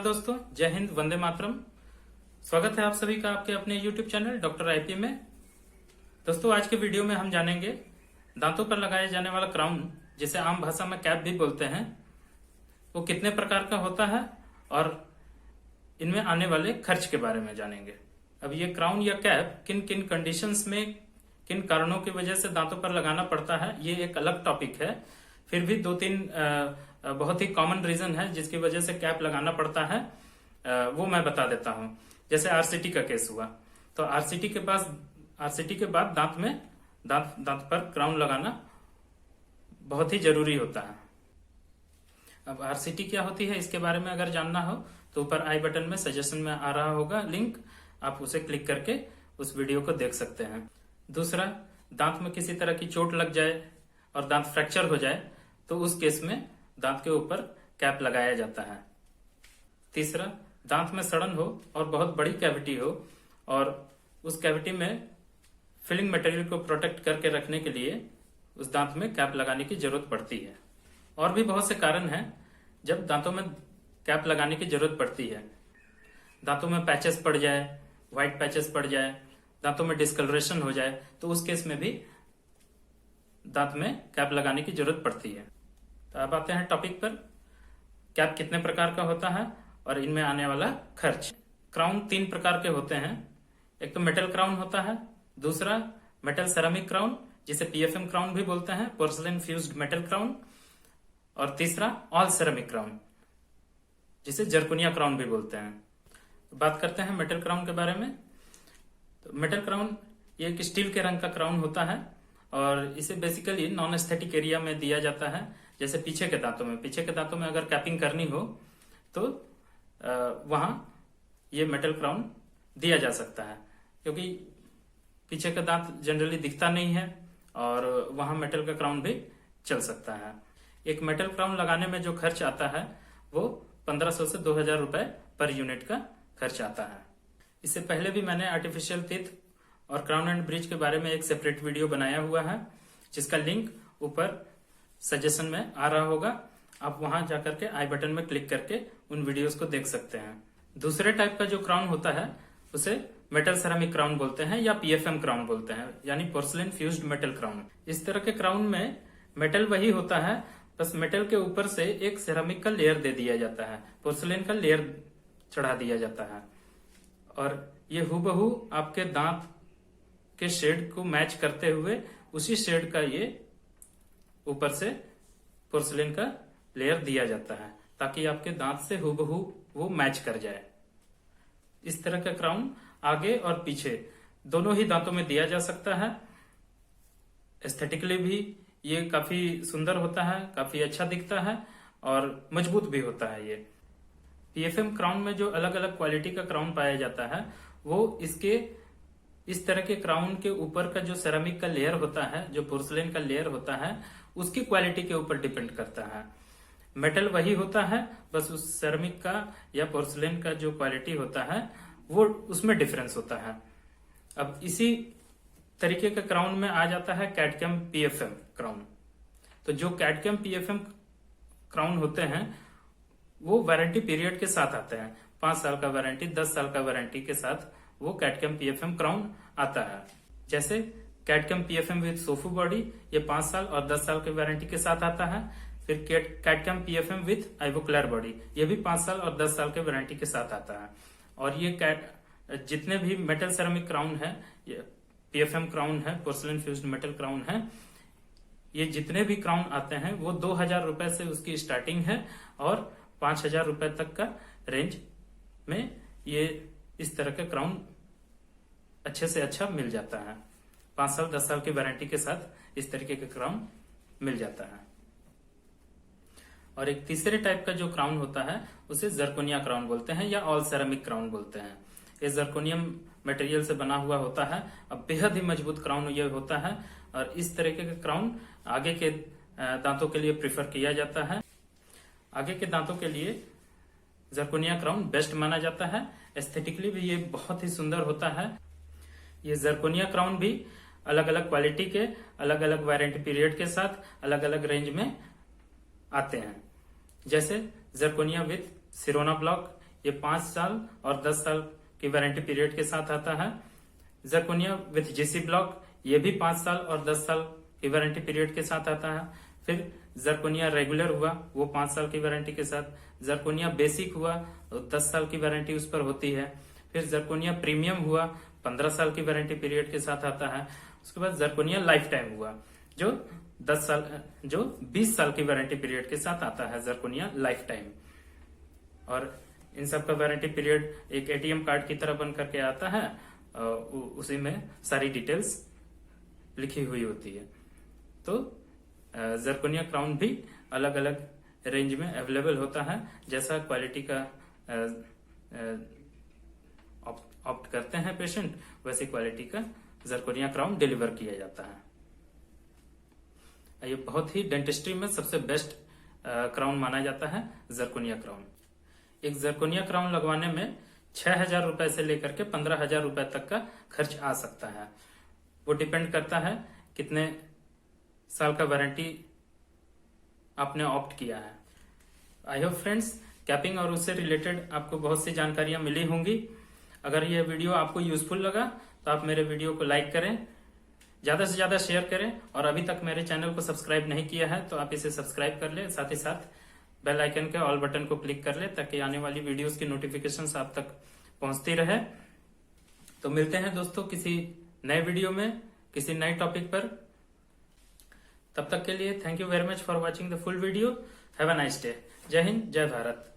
दोस्तों, जय हिंद, वंदे मातरम। स्वागत है आप सभी का आपके अपने YouTube चैनल डॉक्टर आईपी में। दोस्तों, आज के वीडियो में हम जानेंगे दांतों पर लगाया जाने वाला क्राउन, जिसे आम भाषा में कैप भी बोलते हैं, वो कितने प्रकार का होता है और इनमें आने वाले खर्च के बारे में जानेंगे। अब ये क्राउन या कैप किन किन कंडीशंस में, किन कारणों की वजह से दांतों पर लगाना पड़ता है, ये एक अलग टॉपिक है। फिर भी दो तीन बहुत ही कॉमन रीजन है जिसकी वजह से कैप लगाना पड़ता है, वो मैं बता देता हूं। जैसे आरसीटी का केस हुआ, तो आरसीटी के बाद दांत पर क्राउन लगाना बहुत ही जरूरी होता है। अब आरसीटी क्या होती है, इसके बारे में अगर जानना हो तो ऊपर आई बटन में सजेशन में आ रहा होगा लिंक, आप उसे क्लिक करके उस वीडियो को देख सकते हैं। दूसरा, दांत में किसी तरह की चोट लग जाए और दांत फ्रैक्चर हो जाए तो उस केस में दांत के ऊपर कैप लगाया जाता है। तीसरा, दांत में सड़न हो और बहुत बड़ी कैविटी हो और उस कैविटी में फिलिंग मटेरियल को प्रोटेक्ट करके रखने के लिए उस दांत में कैप लगाने की जरूरत पड़ती है। और भी बहुत से कारण हैं जब दांतों में कैप लगाने की जरूरत पड़ती है। दांतों में पैचेस पड़ जाए, व्हाइट पैचेस पड़ जाए, दांतों में डिस्कलरेशन हो जाए, तो उस केस में भी दांत में कैप लगाने की जरूरत पड़ती है। तो अब आते हैं टॉपिक पर, कैप कितने प्रकार का होता है और इनमें आने वाला खर्च। क्राउन 3 प्रकार के होते हैं। एक तो मेटल क्राउन होता है, दूसरा मेटल सेरामिक क्राउन जिसे पीएफएम क्राउन भी बोलते हैं, पोर्सलेन फ्यूज्ड मेटल क्राउन, और तीसरा ऑल सेरामिक क्राउन जिसे जर्कोनिया क्राउन भी बोलते हैं। बात करते हैं मेटल क्राउन के बारे में। तो मेटल क्राउन ये एक स्टील के रंग का क्राउन होता है और इसे बेसिकली नॉन एस्थेटिक एरिया में दिया जाता है। जैसे पीछे के दांतों में अगर कैपिंग करनी हो तो वहां ये मेटल क्राउन दिया जा सकता है, क्योंकि पीछे का दांत जनरली दिखता नहीं है और वहां मेटल का क्राउन भी चल सकता है। एक मेटल क्राउन लगाने में जो खर्च आता है वो 1500 से 2000 रुपए पर यूनिट का खर्च आता है। इससे पहले भी मैंने आर्टिफिशियल टीथ और क्राउन एंड ब्रिज के बारे में एक सेपरेट वीडियो बनाया हुआ है, जिसका लिंक ऊपर सजेशन में आ रहा होगा। आप वहां जाकर के आई बटन में क्लिक करके उन वीडियोस को देख सकते हैं। दूसरे टाइप का जो क्राउन होता है उसे मेटल सेरामिक क्राउन बोलते हैं या पीएफएम क्राउन बोलते हैं, यानी पोर्सलेन फ्यूज्ड मेटल क्राउन। इस तरह के क्राउन में मेटल वही होता है, बस मेटल के ऊपर से एक सेरामिक का लेयर दे दिया जाता है, पोर्सलेन का लेयर चढ़ा दिया जाता है और ये हूबहू आपके दांत के शेड को मैच करते हुए उसी शेड का ये ऊपर से पोर्सलेन का लेयर दिया जाता है, ताकि आपके दांत से हूबहू वो मैच कर जाए। इस तरह का क्राउन आगे और पीछे दोनों ही दांतों में दिया जा सकता है। एस्थेटिकली भी ये काफी सुंदर होता है, काफी अच्छा दिखता है और मजबूत भी होता है। ये पीएफएम क्राउन में जो अलग अलग क्वालिटी का क्राउन पाया जाता है वो इस तरह के क्राउन के ऊपर का जो सेरामिक का लेयर होता है, जो पोर्सलेन का लेयर होता है, उसकी क्वालिटी के ऊपर डिपेंड करता है। मेटल वही होता है, बस उस सेरामिक का या पोर्सलेन का जो क्वालिटी होता है वो उसमें डिफरेंस होता है। अब इसी तरीके का क्राउन में आ जाता है कैडकैम पीएफएम क्राउन। तो जो कैडकैम पीएफएम क्राउन होते हैं वो वारंटी पीरियड के साथ आते हैं। 5 साल का वारंटी, 10 साल का वारंटी के साथ वो कैडकैम पीएफएम क्राउन आता है। जैसे कैडकैम पीएफएम विद सोफू बॉडी, ये 5 साल और 10 साल के वारंटी के साथ आता है। फिर कैडकैम पीएफएम विद आइवोक्लेयर बॉडी, ये भी 5 साल और 10 साल के वारंटी के साथ आता है। और ये जितने भी मेटल सेरामिक क्राउन है, पीएफएम क्राउन है, पोर्सलेन फ्यूज्ड मेटल क्राउन है, ये जितने भी क्राउन आते हैं वो 2000 रुपए से उसकी स्टार्टिंग है और 5000 रुपए तक का रेंज में ये इस तरह का क्राउन अच्छे से अच्छा मिल जाता है। 5 साल 10 साल की वारंटी के साथ इस तरीके का क्राउन मिल जाता है। और एक तीसरे टाइप का जो क्राउन होता है उसे जर्कोनिया क्राउन बोलते हैं या ऑल सेरामिक क्राउन बोलते हैं। ये जर्कोनियम मटेरियल से बना हुआ होता है। अब बेहद ही मजबूत क्राउन ये होता है और इस तरीके का क्राउन आगे के दांतों के लिए प्रिफर किया जाता है। आगे के दांतों के लिए जर्कोनिया क्राउन बेस्ट माना जाता है। एस्थेटिकली भी ये बहुत ही सुंदर होता है। ये जर्कोनिया क्राउन भी अलग अलग क्वालिटी के, अलग अलग वारंटी पीरियड के साथ अलग अलग रेंज में आते हैं। जैसे जर्कोनिया विथ सिरोना ब्लॉक, ये 5 साल और 10 साल की वारंटी पीरियड के साथ आता है। जरकोनिया विथ जीसी ब्लॉक, ये भी 5 साल और 10 साल की वारंटी पीरियड के साथ आता है। फिर जरकोनिया रेगुलर हुआ, वो 5 साल की वारंटी के साथ। जरकोनिया बेसिक हुआ, तो 10 साल की वारंटी उस पर होती है। फिर जरकोनिया प्रीमियम हुआ, 15 साल की वारंटी पीरियड के साथ आता है। उसके बाद जरकोनिया लाइफ टाइम हुआ, जो 20 साल की वारंटी पीरियड के साथ आता है, जरकोनिया लाइफ टाइम। और इन सब का वारंटी पीरियड एक एटीएम कार्ड की तरह बन करके आता है, उसी में सारी डिटेल्स लिखी हुई होती है। तो जरकोनिया क्राउन भी अलग अलग रेंज में अवेलेबल होता है, जैसा क्वालिटी का ऑप्ट करते हैं पेशेंट, वैसी क्वालिटी का जरकोनिया क्राउन डिलीवर किया जाता है। ये बहुत ही डेंटिस्ट्री में सबसे बेस्ट क्राउन माना जाता है जरकोनिया क्राउन। एक जरकोनिया क्राउन लगवाने में 6,000 रुपए से लेकर के 15,000 रुपए तक का खर्च आ सकता है। वो डिपेंड करता है कितने साल का वारंटी आपने ऑप्ट किया है। आई होप फ्रेंड्स, कैपिंग और उससे रिलेटेड आपको बहुत सी जानकारियां मिली होंगी। अगर यह वीडियो आपको यूजफुल लगा तो आप मेरे वीडियो को लाइक करें, ज्यादा से ज्यादा शेयर करें, और अभी तक मेरे चैनल को सब्सक्राइब नहीं किया है तो आप इसे सब्सक्राइब कर ले। साथ ही साथ बेल आइकन के ऑल बटन को क्लिक कर ले, ताकि आने वाली वीडियोस की नोटिफिकेशंस आप तक पहुंचती रहे। तो मिलते हैं दोस्तों किसी नए वीडियो में, किसी नए टॉपिक पर। तब तक के लिए thank you very much for watching the full video. Have a nice day. जय हिंद, जय भारत।